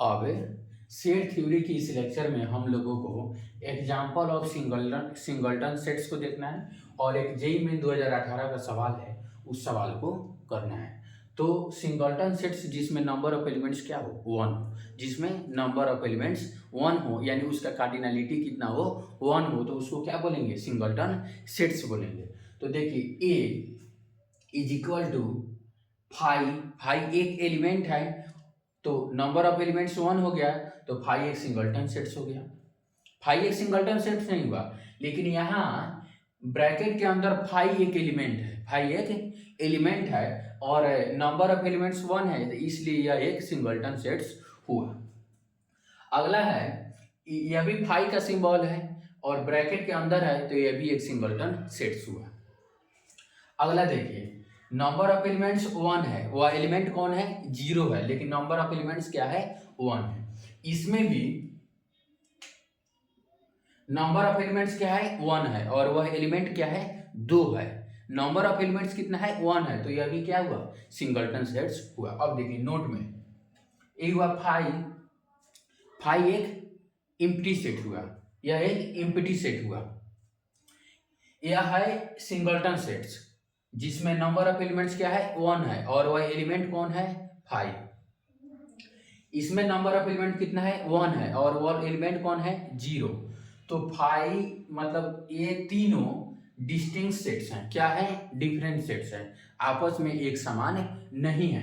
अब set theory की इस लेक्चर में हम लोगों को एग्जाम्पल ऑफ सिंगल्टन सेट्स को देखना है और एक जेई में 2018 का सवाल है, उस सवाल को करना है। तो सिंगल्टन सेट्स जिसमें नंबर ऑफ एलिमेंट्स क्या हो, 1 हो, जिसमें नंबर ऑफ एलिमेंट्स 1 हो, यानी उसका कार्डिनलिटी कितना हो, 1 हो, तो उसको क्या बोलेंगे, सिंगल्टन सेट्स बोलेंगे। तो देखिए ए इज इक्वल टू फाइव एक एलिमेंट है, तो नंबर ऑफ एलिमेंट्स 1 हो गया, तो फाइव एक सिंगल्टन सेट्स हो गया। फाइव एक सिंगल्टन सेट्स नहीं हुआ, लेकिन यहाँ ब्रैकेट के अंदर फाइव एक एलिमेंट है, फाइव एक एलिमेंट है और नंबर ऑफ एलिमेंट्स 1 है, तो इसलिए यह एक सिंगल्टन सेट्स हुआ। अगला है, यह भी फाइव का सिंबल है और ब्रैकेट के अंदर है, तो यह भी एक सिंगल्टन सेट्स हुआ। अगला देखिए, नंबर ऑफ एलिमेंट्स 1 है, वह एलिमेंट कौन है, 0 है, लेकिन नंबर ऑफ एलिमेंट्स क्या है, 1 है। इसमें भी नंबर ऑफ एलिमेंट्स क्या है, 1 है और वह एलिमेंट क्या है, 2 है। नंबर ऑफ एलिमेंट्स कितना है, 1 है, तो यह भी क्या हुआ, सिंगल्टन सेट्स हुआ। अब देखिए नोट में, ये हुआ फाइव, फाइव एक एम्प्टी सेट हुआ, यह एक एम्प्टी सेट हुआ। यह है सिंगल्टन सेट्स जिसमें नंबर ऑफ एलिमेंट्स क्या है, 1 है और वह एलिमेंट कौन है, 5। इसमें नंबर ऑफ एलिमेंट कितना है, 1 है और वह एलिमेंट कौन है, 0। तो 5 मतलब ये तीनों डिस्टिंक्ट सेट्स हैं, क्या है, डिफरेंट सेट्स हैं, आपस में एक समान नहीं है,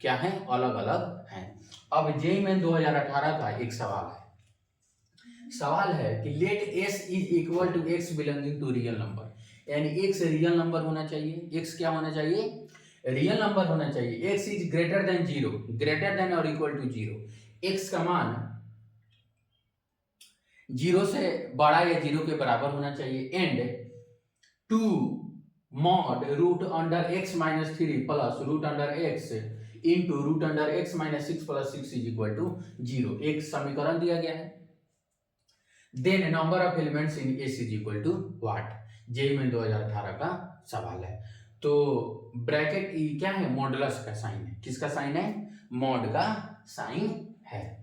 क्या है, अलग अलग हैं। अब जेईई में 2018 का एक सवाल है कि let S is equal to X belonging to real number, यानी एक्स रियल नंबर होना चाहिए, एक्स क्या होना चाहिए, रियल नंबर होना चाहिए। X is greater then 0, greater than और इक्वल टू 0, एक्स का मान 0 से बड़ा या 0 के बराबर होना चाहिए। And two mod root under X minus 3 plus root under X into root under X minus 6 plus 6 is equal to 0, एक समीकरण दिया गया है। Then number of elements in S is equal to what, JEE में 2018 का सवाल है। तो ब्रैकेट क्या है, मॉडुलस का साइन है, किसका साइन है, मॉड का साइन है।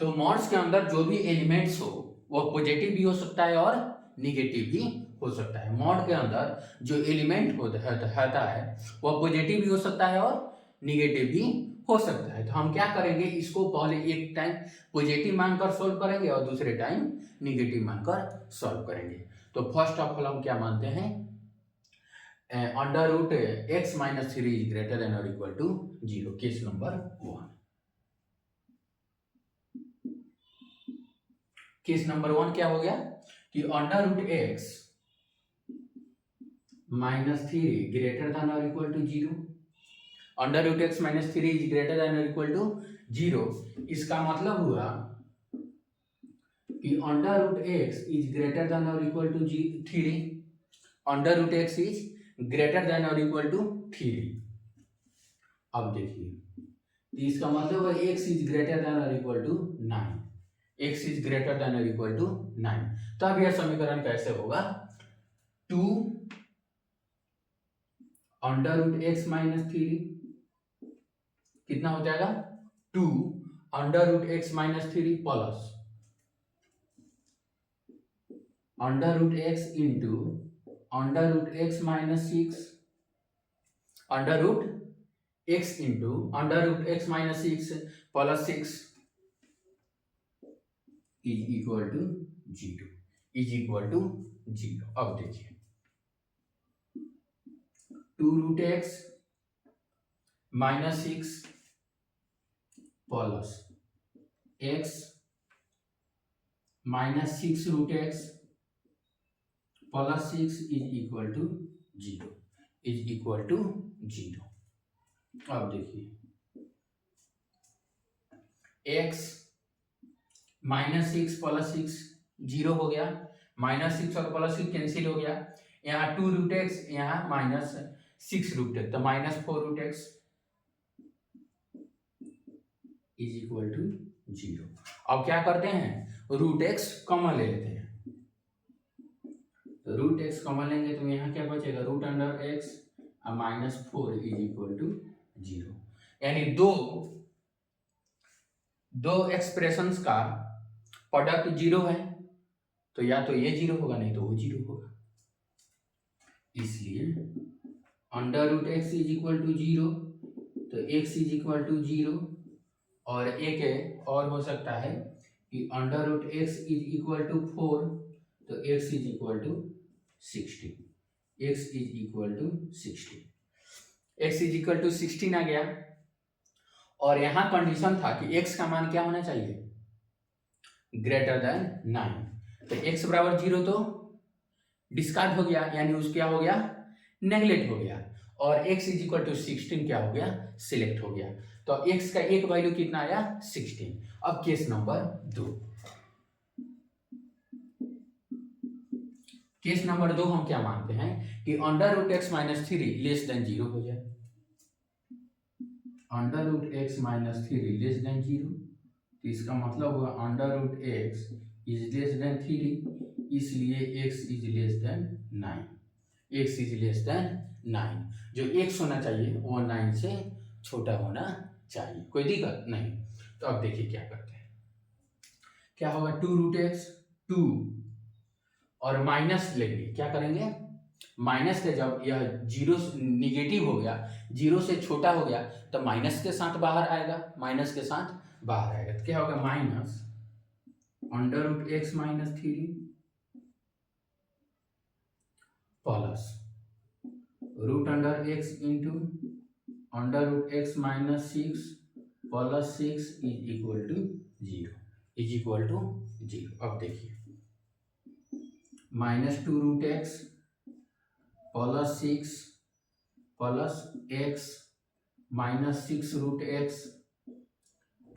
तो मॉड्स के अंदर जो भी एलिमेंट्स हो वह पॉजिटिव भी हो सकता है और निगेटिव भी हो सकता है। मॉड के अंदर जो एलिमेंट होता है वह पॉजिटिव भी हो सकता है और निगेटिव भी हो सकता है। तो हम क्या करेंगे, इसको पहले एक टाइम पॉजिटिव मानकर सॉल्व करेंगे और दूसरे टाइम निगेटिव मानकर सॉल्व करेंगे। तो फर्स्ट ऑफ ऑल हम क्या मानते हैं, under root x minus 3 is greater than और equal to 0, case number 1। Case number 1 क्या हो गया कि under root x minus 3 greater than और equal to 0, under root x minus 3 is greater than और इक्वल टू 0। इसका मतलब हुआ कि under root x is greater than और equal to 3, under root x is greater than और equal to 3। अब देखिए इसका मतलब है एक्स इज ग्रेटर देन और equal to 9, X is greater than और इक्वल टू 9। तब यह समीकरण कैसे होगा, 2 अंडर रूट एक्स माइनस 3 कितना हो जाएगा, 2 under root x minus 3 plus under root X into under root x minus 6 under root X into under root x minus 6 plus 6 is equal to 0, is equal to 0। अब देखिए 2 root x minus 6 plus X minus 6 root X plus 6 is equal to 0, is equal to 0। अब देखिए x minus 6 plus 6 0 हो गया, minus 6 और plus 6 cancel हो गया, यहाँ 2 रूट एक्स, यहाँ माइनस 6 रूट एक्स, तो minus 4 root x is equal to 0। अब क्या करते हैं, रूट एक्स कॉमन ले लेते हैं, तो रूट एक्स कॉमन लेंगे तो यहाँ क्या बचेगा, root under X -4 is equal to 0। यानी दो एक्सप्रेशंस का प्रोडक्ट 0 है, तो या तो ये 0 होगा नहीं तो वो 0 होगा। इसलिए under root x is equal to 0, तो एक्स इज इक्वल टू 0। और एक और हो सकता है कि under root x is equal to 4, तो X is equal to 16। X is equal to 16, X is equal to 16 आ गया। और यहाँ कंडीशन था कि एक्स का मान क्या होना चाहिए, ग्रेटर देन 9। तो एक्स बराबर 0 तो डिस्कार्ड हो गया, यानी उस क्या हो गया, नेगलेक्ट हो गया। और x इज इक्वल टू 16 क्या हो गया, सिलेक्ट हो गया। तो x का एक वैल्यू कितना आया, 16। अब केस नंबर 2, केस नंबर 2 हम क्या मानते हैं कि under root x minus 3 less than 0 हो जाए। Under root x minus 3 less than 0, तो इसका मतलब हुआ under root x is less than 3, इसलिए x is less than 9। x is less than 9, जो x होना चाहिए वो 9 से छोटा होना चाहिए, कोई दिक्कत नहीं। तो अब देखिए क्या करते हैं, क्या होगा, 2 रूट एक्स 2 और माइनस लेंगे, क्या करेंगे, माइनस के जब यह 0 निगेटिव हो गया, 0 से छोटा हो गया, तो माइनस के साथ बाहर आएगा, माइनस के साथ बाहर आएगा, तो क्या होगा, minus under root x minus 3 plus root under X into under root x minus 6 plus 6 is equal to 0, is equal to 0। अब देखिए, -2 root X plus 6 plus X minus 6 root X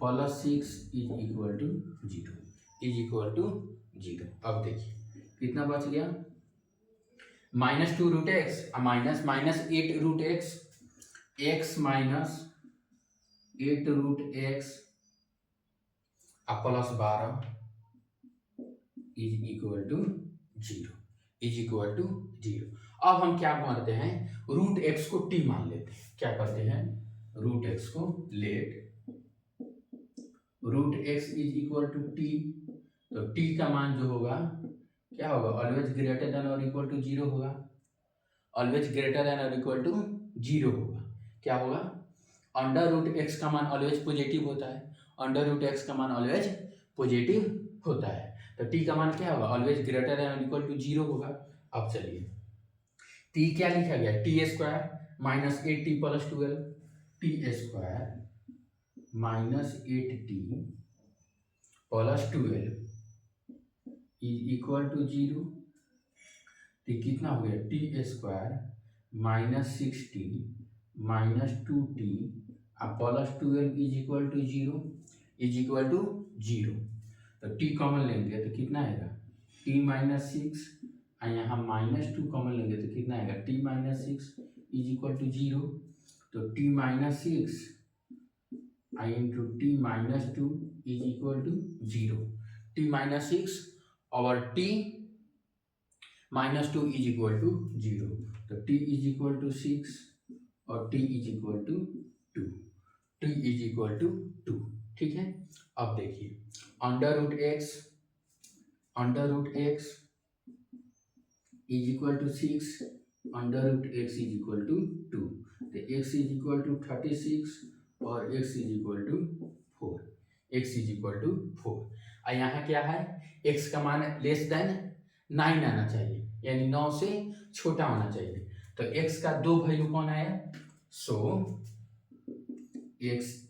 plus 6 is equal to 0, is equal to 0। अब देखिए कितना बच गया, -2 root x minus -8 root X, X minus 8 root X plus 12 is equal to 0, is equal to 0। अब हम क्या मानते हैं, रूट एक्स को टी मान लेते हैं। क्या करते हैं, रूट एक्स को let root x is equal to T, तो टी का मान जो होगा क्या होगा, ऑलवेज ग्रेटर देन और इक्वल टू 0 होगा, ऑलवेज ग्रेटर देन और इक्वल टू 0 होगा। क्या होगा, अंडर रूट एक्स का मान ऑलवेज पॉजिटिव होता है, अंडर रूट एक्स का मान ऑलवेज पॉजिटिव होता है, तो टी का मान क्या होगा, ऑलवेज ग्रेटर देन और इक्वल टू 0 होगा। अब चलिए टी क्या लिखा गया, T square minus 8t plus 12, T square minus 8t plus 12 is equal to 0। तो कितना हो गया, T square minus 6t minus 2t plus 12 is equal to 0, is equal to 0। तो टी कॉमन लेंगे तो कितना आएगा, टी माइनस 6, और यहाँ -2 कॉमन लेंगे तो कितना आएगा, T minus 6 is equal to 0। तो T minus 6 I into T minus 2 is equal to 0, T minus 6 और टी -2 इज इक्वल टू 0। तो टी इज इक्वल टू 6 और T is equal to 2, T is equal to 2। ठीक है, अब देखिए under root x is equal to 6, under root x is equal to 2, तो X is equal to 36 और X is equal to 4, X is equal to 4। और यहाँ क्या है, एक्स का मान लेस देन 9 आना चाहिए, यानी 9 से छोटा होना चाहिए। तो एक्स का 2 वैल्यू कौन आया, सो एक्स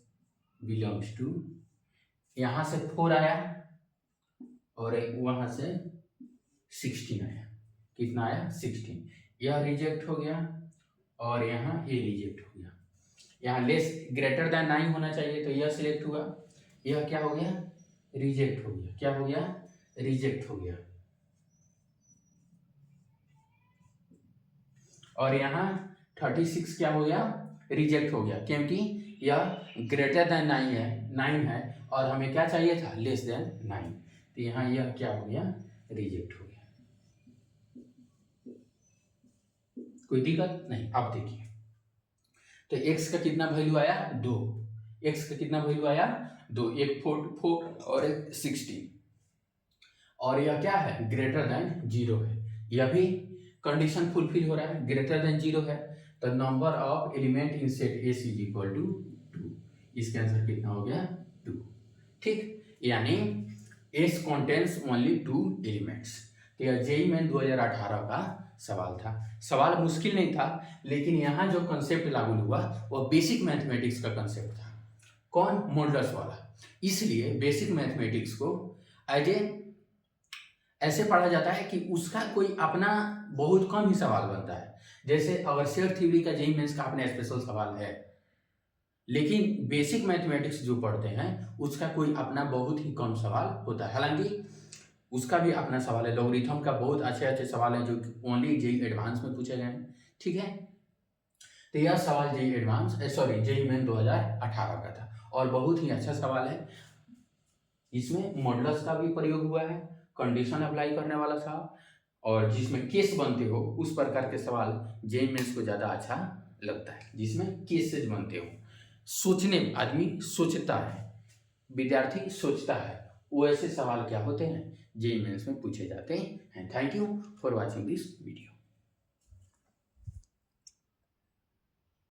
बिलोंग्स टू, यहाँ से 4 आया और वहाँ से 16 आया, कितना आया, 16। यह रिजेक्ट हो गया और यहाँ ये रिजेक्ट हो गया, यहाँ लेस ग्रेटर देन 9 होना चाहिए, तो यह सिलेक्ट हुआ, यह क्या हो गया, रिजेक्ट हो गया, क्या हो गया, रिजेक्ट हो गया। और यहाँ 36 क्या हो गया, रिजेक्ट हो गया, क्योंकि यह ग्रेटर देन 9 है और हमें क्या चाहिए था, लेस देन 9, तो यहाँ यह क्या हो गया, रिजेक्ट हो गया। कोई दिक्कत नहीं। अब देखिए, तो x का कितना वैल्यू आया 2, x का कितना वैल्यू आया 2, एक 4 और एक 16, और यह क्या है ग्रेटर देन 0 है, यह भी कंडीशन फुलफिल हो रहा है, ग्रेटर देन 0 है, तो number of element in set S is equal to 2, इसका आंसर कितना हो गया 2। ठीक, यानी एस कॉन्टेंस ओनली 2 एलिमेंट्स। तो यह जेईई मेन 2018 का सवाल था। सवाल मुश्किल नहीं था, लेकिन यहाँ जो कंसेप्ट लागू हुआ वो बेसिक मैथमेटिक्स का कंसेप्ट था। कौन? मॉडुलस वाला। इसलिए बेसिक मैथमेटिक्स को एज ए ऐसे पढ़ा जाता है कि उसका कोई अपना बहुत कम ही सवाल बनता है। जैसे अगर सेट थ्योरी का जेईई मेंस का अपना स्पेशल सवाल है, लेकिन बेसिक मैथमेटिक्स जो पढ़ते हैं उसका कोई अपना बहुत ही कम सवाल होता है। हालांकि उसका भी अपना सवाल है, लॉगरिथम का बहुत अच्छे अच्छे सवाल हैं जो ओनली जेईई एडवांस में पूछे गए हैं। ठीक है, तो यह सवाल जेईई एडवांस जेईई मेन 2018 का था और बहुत ही अच्छा सवाल है। इसमें मॉडुलस का भी प्रयोग हुआ है, कंडीशन अप्लाई करने वाला था, और जिसमें केस बनते हो उस प्रकार के सवाल जेईई मेंस को ज़्यादा अच्छा लगता है, जिसमें केसेज बनते हो। सोचने आदमी सोचता है, विद्यार्थी सोचता है, वो ऐसे सवाल क्या होते हैं जेईई मेंस में पूछे जाते हैं। Thank you for watching this video.